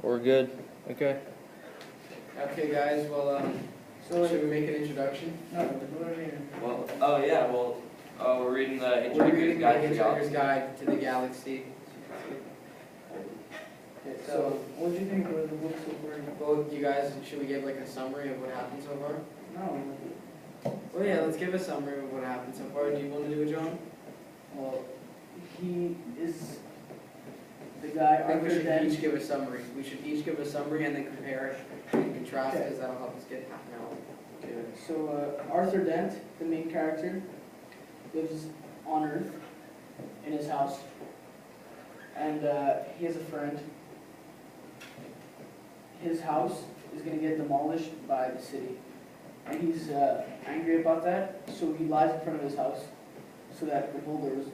We're good. Okay. Okay, guys. Well, So should we make an introduction? No, what are we in? Well, oh yeah. Well, we're reading the We're Hitchhiker's reading the Guide to the Hitchhiker's Galaxy. Guide to the Galaxy. Okay, so what do you think of the book so far? Well, you guys, should we give like a summary of what happened so far? No. Well, yeah. Let's give a summary of what happened so far. Do you want to do it, John? Well, he is the guy. I think we Arthur should Dent. each give a summary. We should each give a summary and then compare and contrast, Okay. because that'll help us get half an hour. So Arthur Dent, the main character, lives on Earth in his house, and he has a friend. His house is going to get demolished by the city, and he's angry about that. So he lies in front of his house so that the bulldozers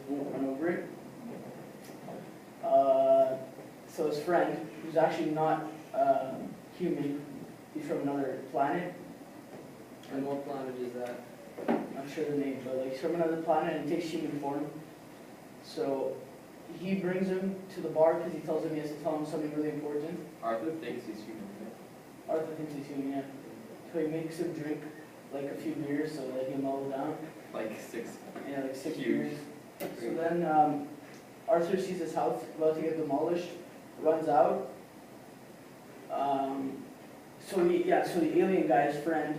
won't run over it. So his friend, who's actually not human, he's from another planet. And what planet is that? I'm sure the name, but like he's from another planet and takes human form. So he brings him to the bar because he tells him he has to tell him something really important. Arthur thinks he's human. Arthur thinks he's human, yeah. So he makes him drink like a few beers so that he'll mellow down. Like 6. Yeah, like 6 Huge. beers. So then Arthur sees his house about to get demolished, runs out. So the alien guy's friend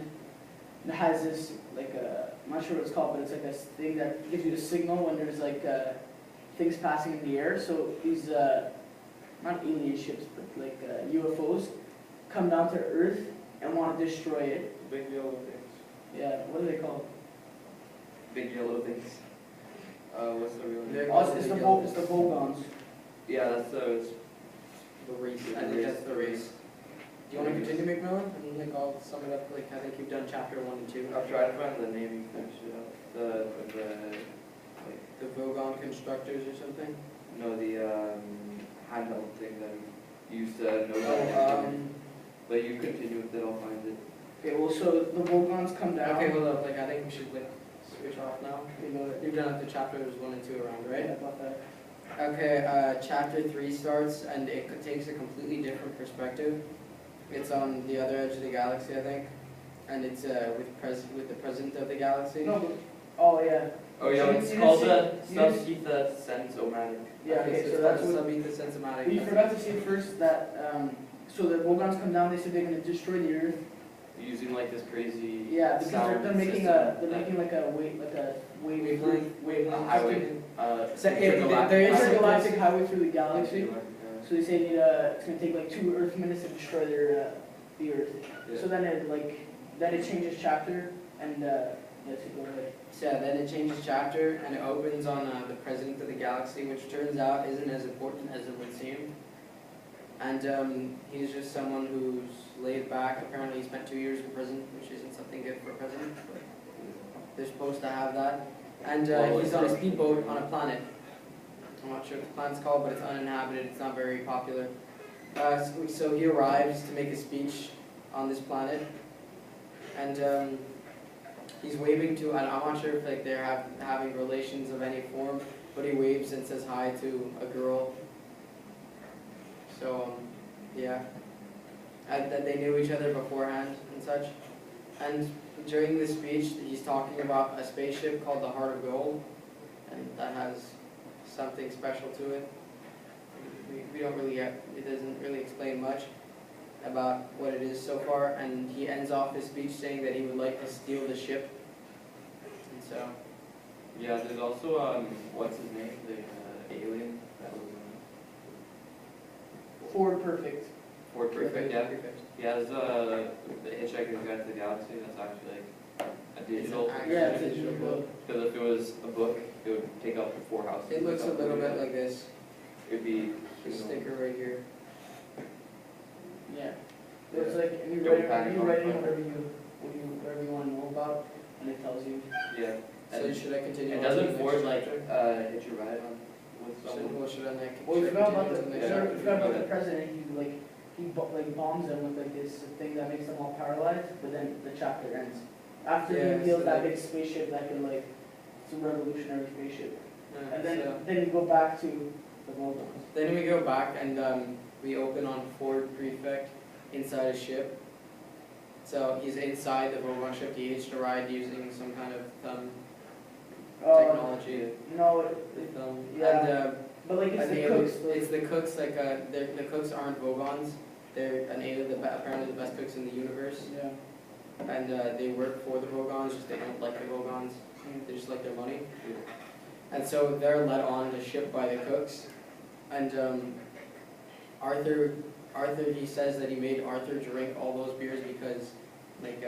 has this like I'm not sure what it's called, but it's like this thing that gives you a signal when there's like things passing in the air. So these not alien ships, but like UFOs come down to Earth and want to destroy it. Big yellow things. Yeah, what are they called? Big yellow things. What's the real name? Oh, it's the Vogons. Yeah, that's the. The race. I think that's the race. Do you want to continue, McMillan? And like I'll sum it up. Like I think you've done chapter 1 and 2. I'll try to find the name. You finish it up. The Vogon constructors or something. No, the handheld thing that we used to know. But you continue with it. I'll find it. Okay, well, so the Vogons come down. Okay, hold up. Like I think we should like switch off now. Okay, go ahead. You've done up to chapters 1 and 2 around, right? Yeah, about that. Okay, chapter 3 starts and it takes a completely different perspective. It's on the other edge of the galaxy, I think, and it's with the president of the galaxy. No, but, oh yeah. Oh yeah, So it's you called didn't the see- you didn't- Subhitha Sensomatic. Yeah, okay, so it's that's called what. the Sensomatic. But you forgot to say first that so the Vogons come down. They said they're going to destroy the Earth. Using like this crazy Yeah, because sound they're making system. like a Wavelength. A highway. So, Intergalactic there is highway. intergalactic highway through the galaxy. Yeah. So they say it's going to take like 2 Earth minutes to destroy the Earth. Yeah. So then it changes chapter and yes, you go ahead. So then it changes chapter and it opens on the president of the galaxy, which turns out isn't as important as it would seem. And he's just someone who's laid back. Apparently he spent 2 years in prison, which isn't something good for a president, but they're supposed to have that. And he's on a speedboat on a planet. I'm not sure what the planet's called, but it's uninhabited. It's not very popular. So he arrives to make a speech on this planet, and he's waving to, and I'm not sure if like they're having relations of any form, but he waves and says hi to a girl. So yeah, that they knew each other beforehand and such. And during the speech, he's talking about a spaceship called the Heart of Gold, and that has something special to it. We don't really it doesn't really explain much about what it is so far, and he ends off his speech saying that he would like to steal the ship. And so, Yeah, there's also what's his name? The alien that was Ford Perfect. Ford Perfect. Yeah. He has the Hitchhiker's Guide to the Galaxy. That's actually like a digital. Yeah, it's a digital book. Because if it was a book, it would take up 4 houses. it looks a little bit like this. It'd be This sticker right here. Yeah. It's like and you Don't write panic on in it. whatever you want to know about, and it tells you. Yeah. So should I continue? It on to the doesn't next Ford like chapter? hitch a ride on with someone. Well, should I like? Well, you should I forgot about continue the to the you next chapter? forgot about the president. He bombs them with like this thing that makes them all paralyzed, but then the chapter ends. After Yeah, he builds so that like- big spaceship that can like it's a revolutionary spaceship. Yeah, And then so- then you go back to the the Vogons. Then we go back and we open on Ford Prefect inside a ship. So he's inside the Vogon ship. He hitched a ride using some kind of thumb technology. No, With thumb. yeah. And, but like it's an the alien- cooks. It's the cooks. Like the cooks aren't Vogons. They're apparently the best cooks in the universe. Yeah. And they work for the Vogons. Just they don't like the Vogons. They just like their money. And so they're led on the ship by the cooks. And Arthur, he says that he made Arthur drink all those beers because, like,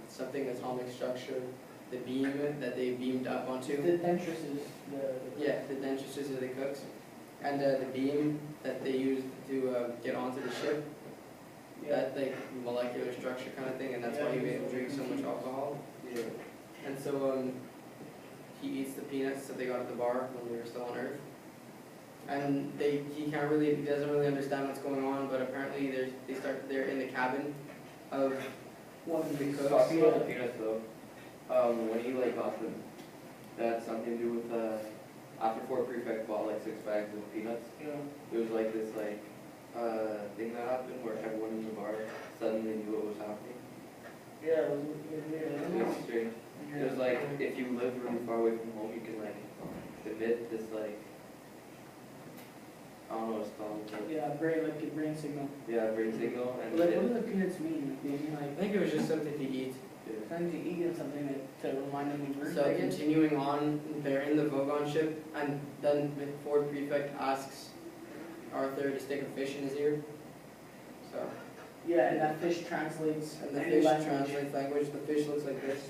something atomic structure, the beam that they beamed up onto. The dentresses. Yeah, the dentresses of the cooks. And the beam that they used to get onto the ship, that, like, molecular structure kind of thing, and that's why he made him drink so much alcohol. Yeah. And so he eats the peanuts that they got at the bar when they were still on Earth. And he doesn't really understand what's going on, but apparently they're in the cabin of One of the cooks. Talking about the peanuts though, when he like got them, that had something to do with after Fort Prefect bought like 6 bags of peanuts. Yeah. There was like this like thing that happened where everyone in the bar suddenly knew what was happening. Yeah, it was It was strange. It was like if you live really far away from home, you can like emit this like I don't know what it's called. But yeah, brain signal. yeah, brain signal and Like, what do the peanuts mean? Like, they mean I like think it was just something to eat. trying to eat and something to remind them of birth. So I guess. continuing on, they're in the Vogon ship, and then the Ford Prefect asks Arthur to stick a fish in his ear. So, Yeah, and that fish translates. and the any fish language. translates language. The fish looks like this.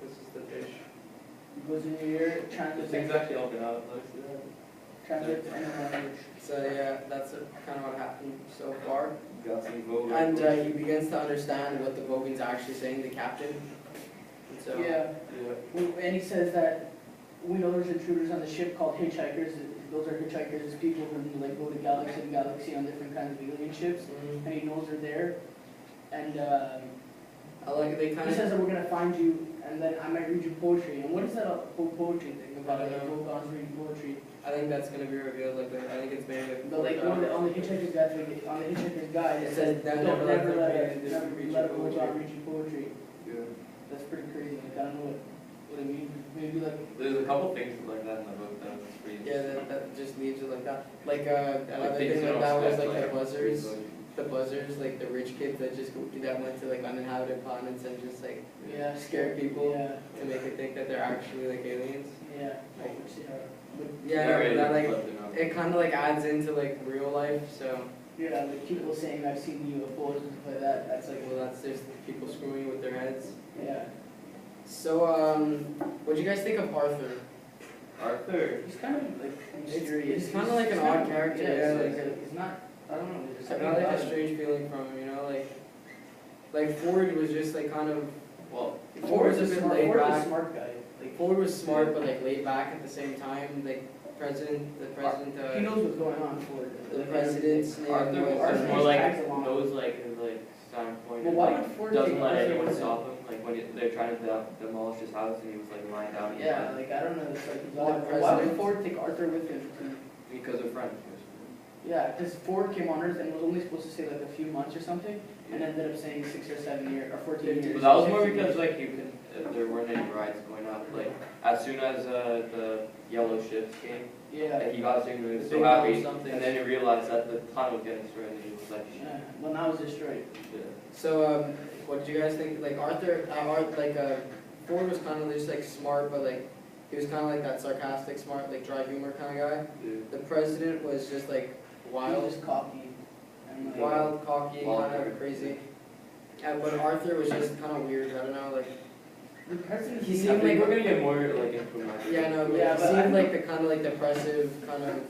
This is the fish. Goes in your ear, the translates. thing's actually open out. Look, see that? Translates any language. So yeah, that's kind of what happened so far. Got some Vogue. And he begins to understand what the Vogan's actually saying, the captain. And so, Yeah, Yeah. and he says that we know there's intruders on the ship called hitchhikers. Those are hitchhikers, it's people who like go to galaxy to galaxy on different kinds of alien ships, Mhm. and he knows they're there. And I like they kind he of. says that we're gonna find you, and then I might read you poetry. And what is that whole poetry thing about? I don't Like, Vogons reading poetry. I think that's gonna be revealed. Like I think it's maybe. But like on the Hitchhiker's Guide, It it says, says "Don't don't never let never them let read a you Vogon poetry." read you poetry. Yeah. That's pretty crazy. Like, I don't know what it means. Maybe like There's a couple things like that in the book that was pretty Yeah, that just leaves it like that. Like Like another things thing you like don't that was expect, like the buzzers. like, Like the rich kids that that went to like uninhabited planets and just like yeah, scare people Yeah, to make it think that they're actually like aliens. yeah. Like, But yeah, Very no, that like reflective of- it kind of like adds into like real life. So yeah, like people saying I've seen UFOs and stuff like that. That's like well, that's just people screwing with their heads. yeah. So what do you guys think of Arthur? Arthur. He's kind of like mysterious. He's kinda like an odd character, Yeah, yeah, like, he's not. I don't know. There's I something got like about a him. strange feeling from him, you know, like Ford was just like kind of Well, Ford was a bit laid Ford's a back. smart guy. Like Ford was smart but like laid back at the same time. Like the president, he knows what's going on. Ford. the president's name Arthur was was Arthur more just like tags along. knows like his like standpoint. Well, and, why like, would Ford doesn't take let Arthur anyone with him? stop him. Like when they're trying to demolish his house and he was like lying down. Yeah, like I don't know. It's like Why why would president? Ford take Arthur with him? Because of friends. Yeah, because Ford came on Earth and was only supposed to stay like a few months or something, and ended up staying 6 or 7 years or 14 years. But that was more because like there weren't any rides going up. Like as soon as the yellow ships came, Yeah. he got sick and he was The so big happy. yellow something. And then he realized that the tunnel was getting destroyed and he was like, Yeah. Well, now it's destroyed. yeah. So what did you guys think? Like Arthur, Ford was kind of just like smart, but like he was kind of like that sarcastic, smart, like dry humor kind of guy. Yeah. The president was just like wild. He's just cocky. And, like, Wild, cocky, Wild kind of card. crazy. But Arthur was just kind of weird. I don't know, like The president. he I seemed think like we're gonna get more like into him. yeah, no, but Yeah, he but seemed I- like the kind of like depressive, kind of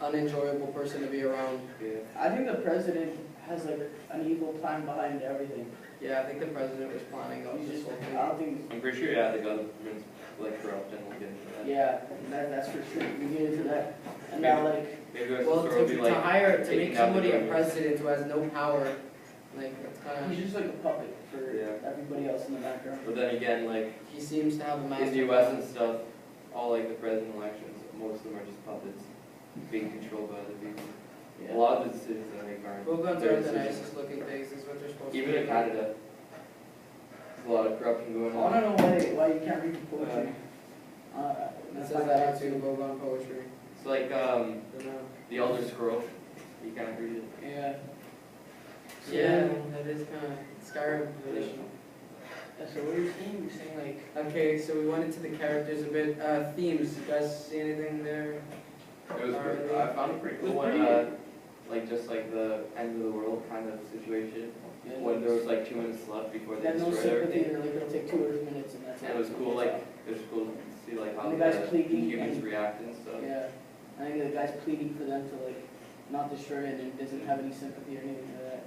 unenjoyable person to be around. Yeah. I think the president has like an evil plan behind everything. Yeah, I think the president was planning on He's this just, whole thing. I don't think. I'm pretty sure, yeah, the government's like corrupt and we'll get into that. Yeah, that's for sure. We get into that, and now like. Maybe our Well, sister will be to like, hire to taking make down the somebody a government. president who has no power, like that's kind of He's just like a puppet for Yeah. everybody else in the background. But then again, like he seems to have a master in the US plan. and stuff, all like the president elections, most of them are just puppets being controlled by other people. Yeah. A lot of the decisions they make aren't. Bogans their aren't the decisions. nicest looking things, is what they're supposed to be. Even in Canada, there's a lot of corruption going I want on. to know why you can't read the poetry. It says that too, Bogan poetry. It's like Don't know. the Elder Scroll. You can't read it. Yeah. So Yeah, then- that is kind of Skyrim edition. So what are you saying? You're saying like. Okay, so we went into the characters a bit. Themes, you guys see anything there? It was pretty, I found it pretty It was cool when, pretty- like just like the end of the world kind of situation, Yeah, when there was like 2 minutes left before they Got no destroyed sympathy, everything. or like it'll take 2 or 3 minutes and that's it. And it was cool, like, it was cool to see like how And the guy's the pleading humans and- react and stuff. Yeah, I think the guy's pleading for them to like not destroy it and doesn't have any sympathy or anything like that.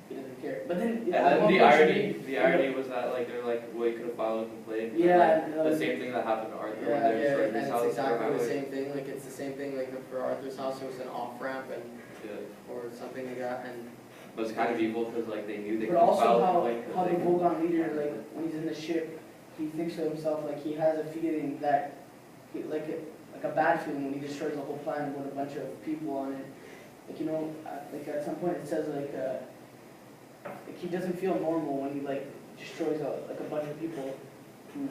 He doesn't care. But then, And at then one the point irony, she- the irony was that like they're like, well, you could have filed a complaint. Yeah, Like, the same thing that happened to Arthur when Yeah, they Yeah, destroyed and his it's house. exactly the highway. same thing. Like it's the same thing. Like for Arthur's house, it was an off ramp and Yeah. or something like that. And But it's kind of evil because like they knew they But could also file a how complaint. 'cause the they- Vogon leader, like when he's in the ship, he thinks to himself like he has a feeling that, like a bad feeling when he destroys the whole planet with a bunch of people on it. Like like at some point it says like he doesn't feel normal when he like destroys like a bunch of people. You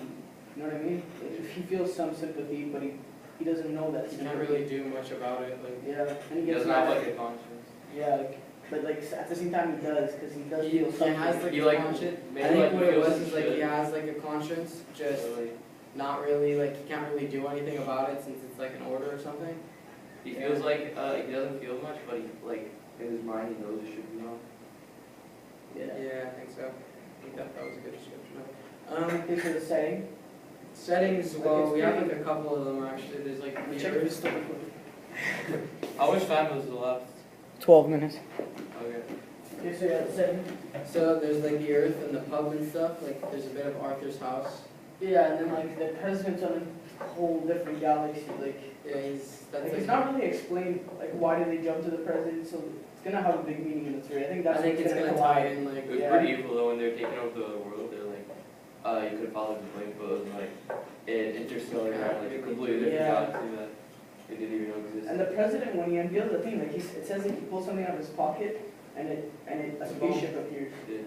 know what I mean? Like, he feels some sympathy, but he doesn't know that. you can't really do much about it. Like Yeah, and he He gets doesn't have mad. like a conscience. Yeah, like, but like at the same time he does, because he does he feel something. has like He, a like, conscience. maybe, I think like, what it feels was some is like he shit. has like a conscience, just Really. not really like he can't really do anything about it since it's like an order or something. He feels like he doesn't feel much, but he like in his mind he knows it should be wrong. Yeah. I think so. I think that was a good description. Okay, so the setting. Settings. Like, Well, it's we have pretty- like a couple of them actually. There's like Let me the check Earth. this stuff quick. How much time was left? 12 minutes. Okay. Okay, so yeah, the setting. So there's like the Earth and the pub and stuff. Like there's a bit of Arthur's house. Yeah, and then like the president's on a whole different galaxy. Like, Yeah, that's it's like. not really explained. Like, why did they jump to the president? So it's gonna have a big meaning in the story. I think I that's think what's it's gonna collide. tie in like. It was Yeah. pretty evil though when they were taking over the world. They're like, you could have followed the complaint, but it was like an interstellar, like a completely different Yeah. galaxy that they didn't even know existed. And the president, when he unveils the thing, like it says that he pulls something out of his pocket, and a spaceship appears. Yeah.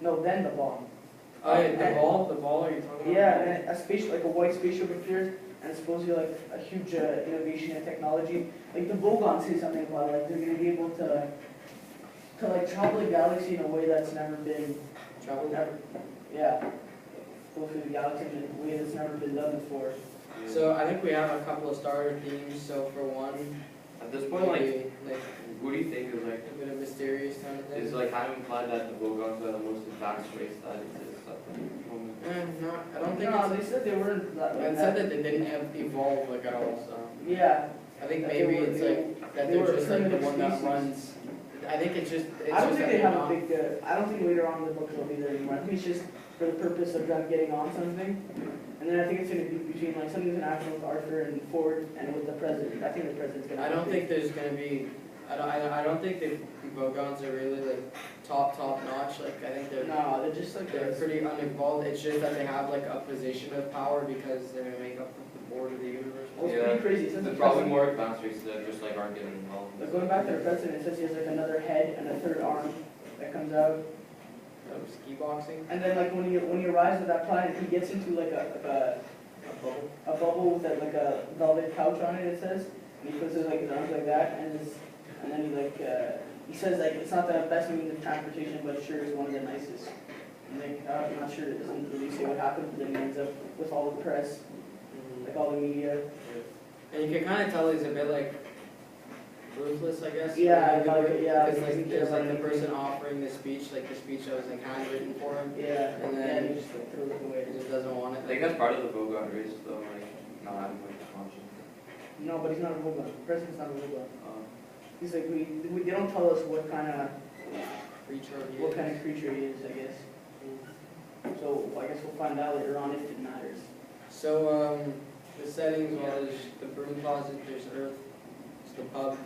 No, then the bomb. Oh, yeah, And- the ball. Are you talking about? Yeah, and a spaceship, like a white spaceship appears, and it's supposedly like a huge innovation in technology. Like the Vogons say something about it, like they're gonna be able to like travel the galaxy in a way that's never been, Travel. yeah, go through the galaxy in a way that's never been done before. So I think we have a couple of starter themes. So for one, At this point, like, maybe, like what do you think is like? a bit of mysterious kind of thing. Is like kind of implied that the Vogons are the most advanced race that exists at the moment. No, I don't think No, it's. they said they weren't that It like said that. that they didn't evolve like at all. So Yeah, I think That maybe they were- it's like that they they're were just like the primitive one that species. runs. I think it's just. It's I don't just think that they they're have a not- big, I don't think later on in the book they'll be there anymore. I think it's just for the purpose of them getting on something. And then I think it's gonna be between, like, something's gonna happen with Arthur and Ford and with the president. I think the president's gonna. I don't think there's gonna be. I don't think the Bogons are really like top notch. Like I think No, they're just like they're this. pretty uninvolved. It's just that they have like a position of power because they make up the board of the universe. Well, it's Yeah. pretty crazy. It says the There's probably president, more advanced races that just like aren't getting involved. like, going back to the president, it says he has like another head and a third arm that comes out. Ski boxing. And then like when he arrives at that planet, he gets into like A bubble. a bubble with like a velvet couch on it. It says, and he puts his like his arms like that, and then he says like it's not the best means of transportation, but sure is one of the nicest. And like I'm not sure, it doesn't really say what happened, but then he ends up with all the press, like all the media. And you can kind of tell he's a bit like ruthless, I guess. Yeah, yeah. Because like there's like the person offering the speech that was like handwritten for him. Yeah, And then- he just like throws it away. He just doesn't want it. I think that's part of the Vogon race though, like not having like a conscience. No, but he's not a Vogon. The president's not a Vogon. Um, He's like they don't tell us what kind of Creature of what kind of creature he is, I guess. So I guess we'll find out later on if it matters. So the settings, well, there's the broom closet, there's Earth, there's the pub,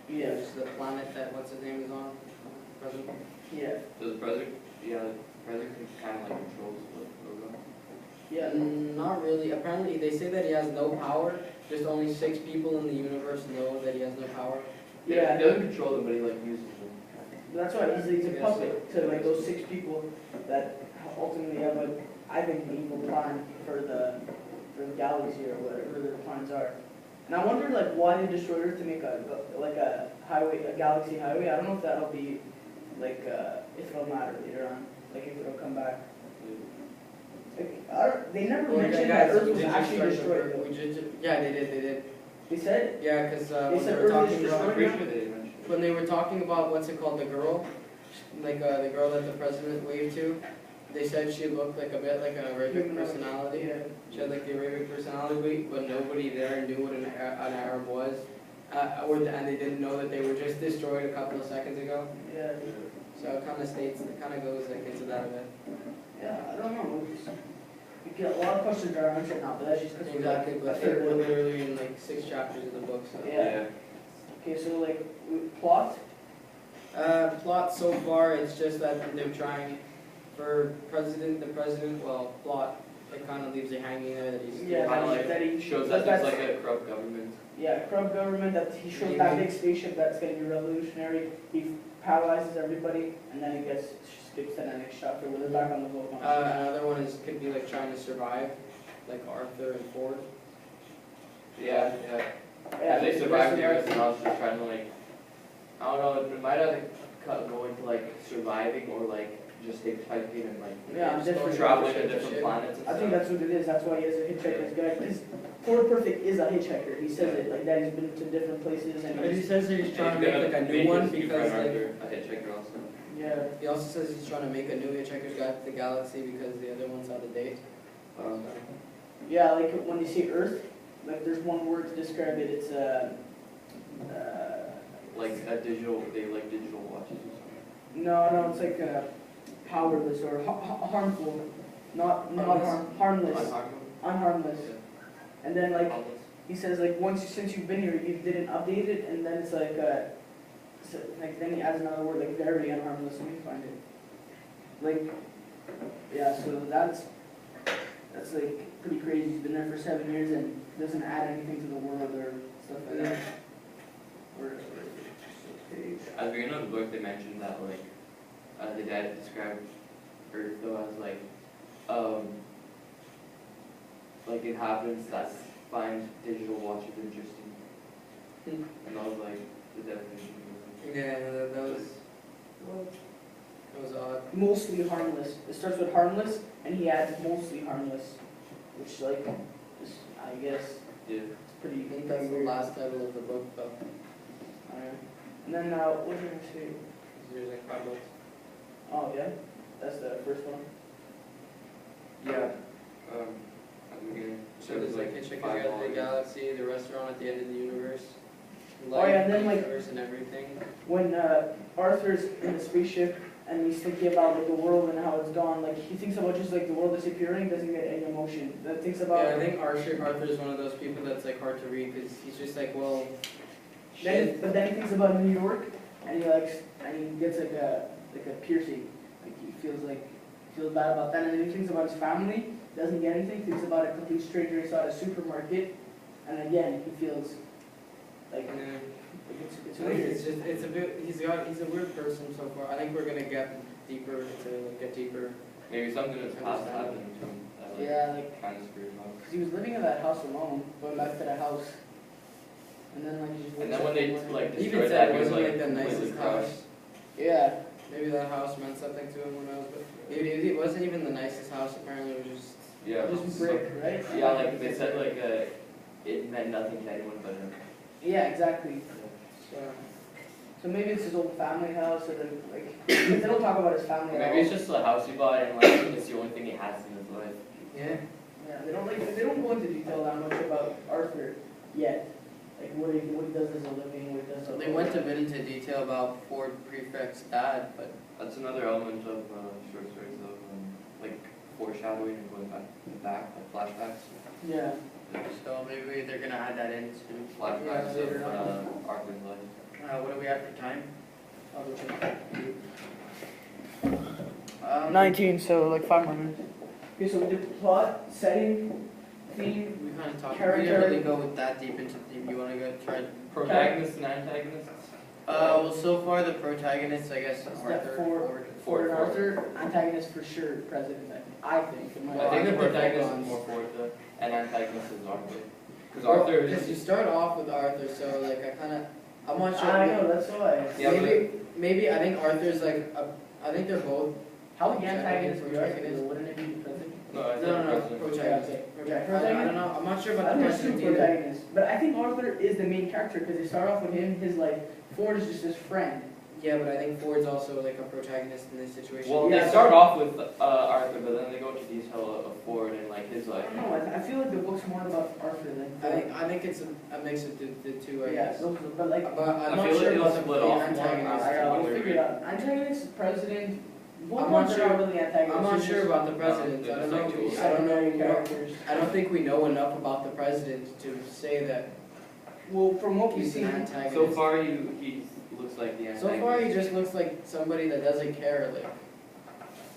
Yeah, there's the planet that what's his name is on. President. yeah, does the president? Yeah, the president kind of like controls the Vogons. yeah. Not really. Apparently, they say that he has no power, just only 6 people in the universe know that he has no power. Yeah. He doesn't control them, but he like uses them. That's why he's a Yes. puppet to like those 6 people that ultimately have a, I think, an evil plan for the galaxy or whatever their plans are. And I wonder like why they destroyed Earth to make a highway, a galaxy highway. I don't know if that'll be like if it'll matter later on, like if it'll come back. Like, they never Well, mentioned guys, that Earth we was did actually just destroyed. start the- yeah, they did. They said Yeah, because when they said were Earth is talking destroyed? I'm about pretty sure they didn't mention it. when they were talking about what's it called, the girl, like the girl that the president waved to, they said she looked like a bit like an Arabic personality. Yeah. She had like the Arabic personality, but nobody there knew what an Arab was, and they didn't know that they were just destroyed a couple of seconds ago. Yeah. So it kind of goes like into that a bit. Yeah. I don't know. We get a lot of questions are answered now, but that's just because Exactly, we're but like, we're literally in like 6 chapters of the book. So. Yeah. Okay, so like plot. Plot so far, it's just that they're trying for the president, well, plot, it kind of leaves it hanging there that he's Yeah, Kinda like that he shows that that there's that's- like a corrupt government. Yeah, corrupt government, that he shows that big spaceship that's gonna be revolutionary, he paralyzes everybody, and then it gets skips to the next chapter where they're back on the boat. Another one could be like trying to survive, like Arthur and Ford. Yeah. And they survived the Earth, and I was just trying to like, I don't know, it might have go into like surviving or like just hitchhiking and like Yeah, just different- going traveling ship to to different ship. planets and I think stuff. that's what it is, that's why he is a hitchhiker's guy, because Ford Perfect is a hitchhiker, he says it, like that, he's been to different places and But he says that he's And trying to make like a new one his new because friend like, Arthur a hitchhiker also. yeah. he also says he's trying to make a new Hitchhiker's Guide to the Galaxy because the other one's out of date. Yeah, like when you say Earth, like there's one word to describe it, it's Like a digital, they like digital watches or something. no, it's like powerless or harmful, not harmless, unharmless. And then like he says like since you've been here you didn't update it, and then it's like then he adds another word like very unharmless. Let me find it. Like yeah, so that's like pretty crazy. He's been there for 7 years and doesn't add anything to the world or stuff like that. Where is it? Page. At the beginning of the book, they mentioned that like the dad described Earth though as like inhabitants that find digital watches interesting, and I was like the definition. Yeah, that was odd. Mostly harmless. It starts with harmless, and he adds mostly harmless, which like is I guess Yeah. it's pretty. I think that's the last title of the book though. And then what did I say? There's like 5 books. Oh yeah, that's the first one. Yeah. At the beginning. So there's like Hitchhiker's Guide to the Galaxy, the restaurant at the end of the universe. Oh, yeah, and then, the like- universe and everything. When Arthur's in the spaceship and he's thinking about like the world and how it's gone, like he thinks about just like the world disappearing, doesn't get any emotion. That thinks about. Yeah, I think Arthur is one of those people that's like hard to read because he's just like, well, But then he thinks about New York, and he gets like a piercing, like he feels bad about that, and then he thinks about his family, doesn't get anything, thinks about a complete stranger he saw at a supermarket, and again he feels like it's I think weird. it's just he's a weird person so far. I think we're gonna get deeper. Maybe something that's past happened to him that like Yeah, like kind of screwed him up. because he was living in that house alone, going back to the house, and then like he just. And then when they like He even destroyed said that, it he was wasn't like like the completely nicest crushed. house. Yeah. Maybe that house meant something to him when I was, but it wasn't even the nicest house. Apparently, it was just. Yeah. Just brick, right? Yeah, like they said, like it meant nothing to anyone but him. Yeah, exactly. So maybe it's his old family house, or like they don't talk about his family at all. Maybe it's just a house he bought, and like it's the only thing he has in his life. Yeah. Yeah, they don't go into detail that much about Arthur yet. Like what he does as a living, what he does. So they went a bit into detail about Ford Prefect's dad, but That's another element of short stories of like foreshadowing and going back like flashbacks. Yeah. so maybe they're gonna add that in soon. Flashbacks later of Arthur's life. What do we have for time? 19, so like 5 more minutes. Okay, so we did plot, setting, theme. We kind of talked. We Character. didn't really go that deep into the theme. You want to go try? Protagonists and antagonists? Well, so far the protagonists, I guess, Step Arthur, Ford. Ford. And Arthur, antagonist for sure, president, I think. in my I think the opinion. protagonist is more Ford though, and antagonist is Arthur. Because Arthur is Because you start off with Arthur, so like I'm not sure. I know, that's why. Yeah, Maybe I think Arthur's like I think they're both. How the antagonist would be Arthur, Protagonist. wouldn't it be the president? no, I think No, president. protagonist. I don't know. I'm not sure about I the think it's president two either. protagonists, but I think Arthur is the main character because they start off with him, his like, Ford is just his friend. Yeah, but I think Ford's also like a protagonist in this situation. Well, Yeah. they start off with Arthur, but then they go into detail of Ford and like his I life. don't know, I feel like the book's more about Arthur than Ford. I think it's a mix of the two. I Yeah, guess. but like, But I'm I not feel sure like it'll about the split off more antagonist. after I'll we figure read. it out. Antagonist, president, both I'm ones not are not sure- really antagonists. I'm not they're sure just about the president. they're I don't just like know. tools. I don't know. secondary characters. I don't think we know enough about the president to say that Well, from what we've he's an seen, antagonist. So far, he looks like the antagonist. So far, he just looks like somebody that doesn't care. Like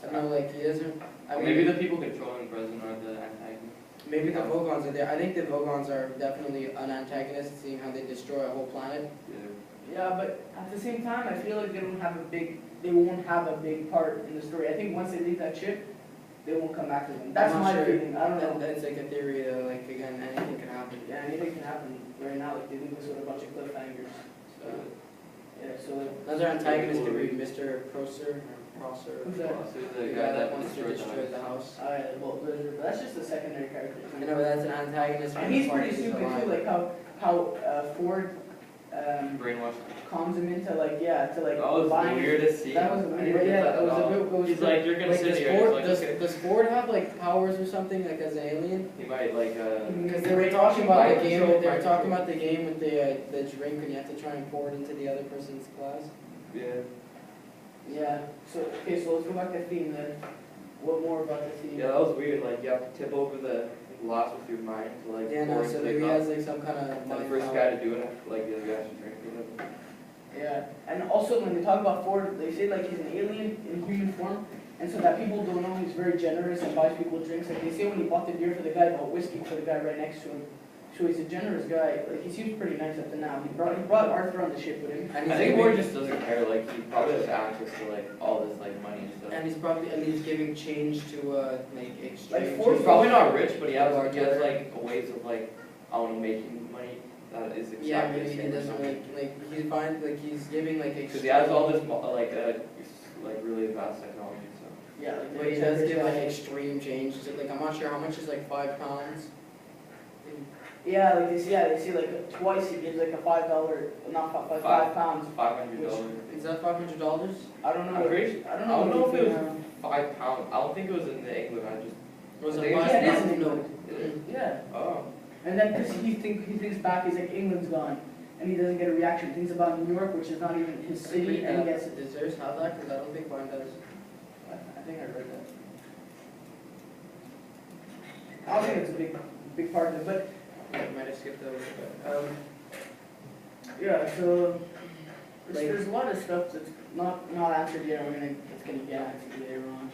I don't know, like he doesn't. I mean, Maybe the people controlling the president are the antagonist. maybe the Vogons are there. I think the Vogons are definitely an antagonist, seeing how they destroy a whole planet. yeah, but at the same time, I feel like they won't have a big part in the story. I think once they leave that ship, they won't come back to them. That's I'm my not sure. feeling, I don't know. That's like a theory, though. Like again, anything can happen. Yeah, anything can happen right now, like they leave us with a bunch of cliffhangers. So Yeah, so another antagonist could be Mr. Prosser or Prosser. who's that? So the guy that wants to destroyed destroy the the house. Alright, well, but that's just a secondary character. You know, but that's an antagonist. And when he's the party pretty is stupid alive. too, like how Ford brainwashed. calms him into like, yeah, to like That was the buying. weirdest scene. That was I weird, didn't get yeah, that it was at a all. bit, it was He's a bit- like, you're gonna Like, sit does here. It's Ford, like, does, okay. does Ford have like powers or something like as an alien? He might like Because they were talking about the Mind game. control, They were mind talking control. about the game with the drink, and you have to try and pour it into the other person's glass. Yeah. Yeah, so, okay, so let's go back to theme then. What more about the theme? Yeah, that was weird. Like you have to tip over the glass with your mind to like Yeah, pour no. into So the maybe he cup. has like some kind of And the mind first power. guy to do it, like the other guy should drink or whatever. Yeah, and also when they talk about Ford, they say like he's an alien in human form, and so that people don't know he's very generous and buys people drinks. Like they say when he bought the beer for the guy, bought whiskey for the guy right next to him. So he's a generous guy. Like he seems pretty nice up to now. He brought Arthur on the ship with him. And I he's think giving- Ward just doesn't care. Like he probably has access to like all this like money and stuff. And he's giving change to like exchange. Like Ford- He's probably not rich, but he has Bartender. like ways of like I don't know making money that is exactly Yeah, the maybe he same or doesn't something. like he's fine. Like he's giving like Because he has all this like really vast technology. So Yeah, like But he does give like extreme change. So, like I'm not sure how much is like £5. yeah, like they see like twice he gives like a $5, not five £5. $500. Is that $500? I don't know. I'm pretty. I don't I know. don't know if it was um, £5. I don't think it was in the England. I just. Was I it think yeah, it is £5? in No. England. Yeah. Oh. And then because he thinks back, he's like England's gone, and he doesn't get a reaction. He thinks about New York, which is not even his city, and he gets. Does theirs have that? Because I don't think mine does. I think I read that. I don't think it's a big part of it, but I might have skipped over it. But, yeah. So Like- there's a lot of stuff that's not answered yet. It's gonna get answered later on.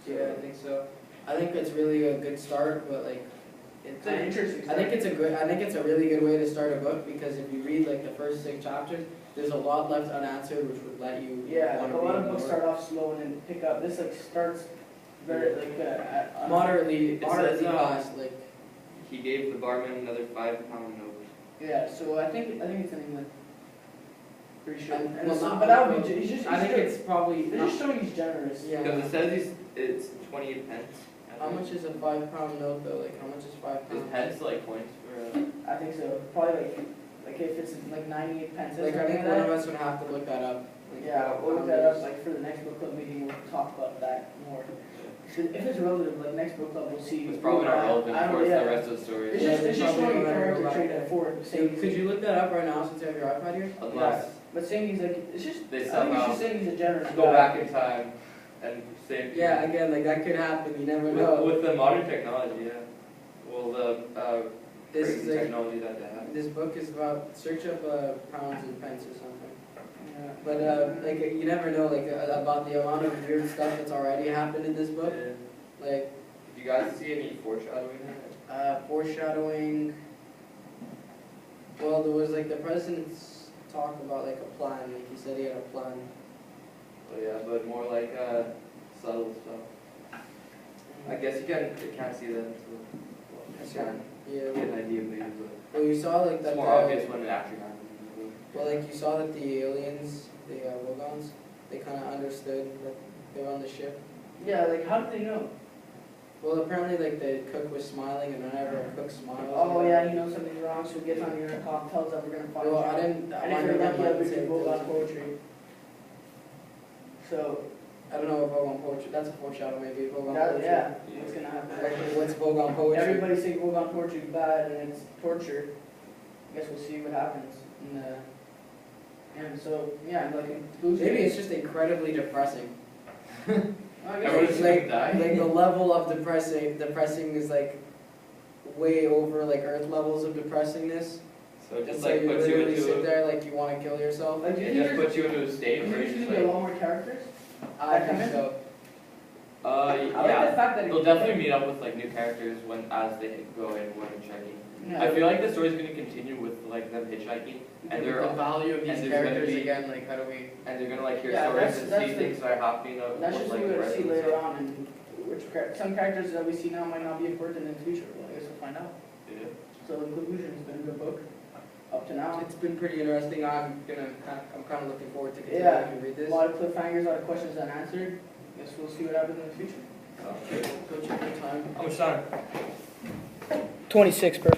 yeah, I think so. I think it's really a good start, but like. It's an interesting. I think it's a really good way to start a book because if you read like the first 6 chapters, there's a lot left unanswered, which would let you. Yeah, like wanna a lot read of books more. start off slow and then pick up. This like starts very like Moderately It says, fast, like. He gave the barman another £5 note. Yeah, so I think it's in England. Pretty sure. And- And well, so, not- but that would be he's just. I think it's probably. They're just showing he's generous. Yeah. Because it says it's 28 pence. I How think. much is a £5 note though? Like how much is £5? Is pence like coins for? I think so. Probably like if it's like 98 pence. Like I think one of us would have to look that up. Like, Yeah, we'll look that up. Like for the next book club meeting, we'll talk about that more. So if it's relative, like next book club, we'll see. It's probably not relevant I don't- towards yeah. the rest of the story. It's Yeah, just it's probably showing not character relevant. trait at Ford. So Saying, could you look that up right now since you have your iPad here? Unless but saying he's like, it's just. They I think somehow it's just saying he's a generous go guy. back in time and save. Yeah, again, like that could happen. You never With, know. with the modern technology, yeah. Well, the This crazy is like technology that they have. this book is about search up pounds and pence or something. Yeah. But like you never know like about the amount of weird stuff that's already happened in this book. Yeah. Like Did you guys see any foreshadowing? Foreshadowing. Well, there was like the president's talk about like a plan. Like he said he had a plan. But yeah, but more like subtle stuff. I guess you can't see that. So, well, you can Yeah. get an idea maybe, but Well, you saw like that. it's more obvious when it actually happens. Well, like you saw that the aliens, the Vogons, they kind of understood that they were on the ship. Yeah, like how did they know? Well, apparently, like the cook was smiling, and whenever a cook smiles. Oh yeah, he knows something's wrong, so he gets on the intercom, tells them we're gonna find Well, you. I didn't. And if you're lucky, I'll read your Vogon poetry. So, I don't know what Vogon poetry. That's a foreshadow, maybe. Vogon that, poetry. yeah, what's gonna happen? Like, what's Vogon poetry? Everybody saying Vogon poetry is bad and it's torture. I guess we'll see what happens. And so, yeah, like in conclusion. Maybe it's just incredibly depressing. I guess Everyone's it's gonna like, die. like the level of depressing is like way over like Earth levels of depressingness. So it just So like you puts you literally sit into there like you want to kill yourself. Like, do you it think just there's puts you into a state where there's you're just gonna be a like lot more characters? I come think in? so. I like the yeah. fact that They'll definitely meet up with like new characters as they go in when checking. Yeah. I feel like the story's gonna continue with like them hitchhiking, and the they're value of these and there's gonna characters be- again. Like how do we? and they're gonna like hear Yeah, stories that's- and that's see the- things that are happening of That's with, just like what the we're gonna see residents. later on, and some characters that we see now might not be important in the future. Well, I guess we'll find out. Yeah. So in conclusion, it's been a good book up to now. It's been pretty interesting. I'm kind of looking forward to Yeah. continuing to read A this. lot of cliffhangers, a lot of questions unanswered. Guess we'll see what happens in the future. Okay. Go check the time. How much time? 26, perfect.